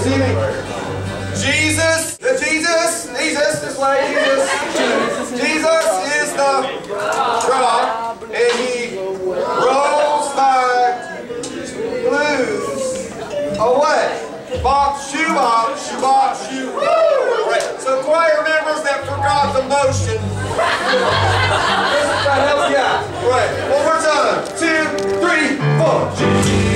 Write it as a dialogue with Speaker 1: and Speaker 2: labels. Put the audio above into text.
Speaker 1: see me? Jesus, this way, Jesus. Jesus is the rock, and he rolls my blues away. Bop, shoe, bop, shoe, bop, shoe. Woo! Right. So choir members that forgot the motion. That helps you out. Right. One more time. 2, 3, 4.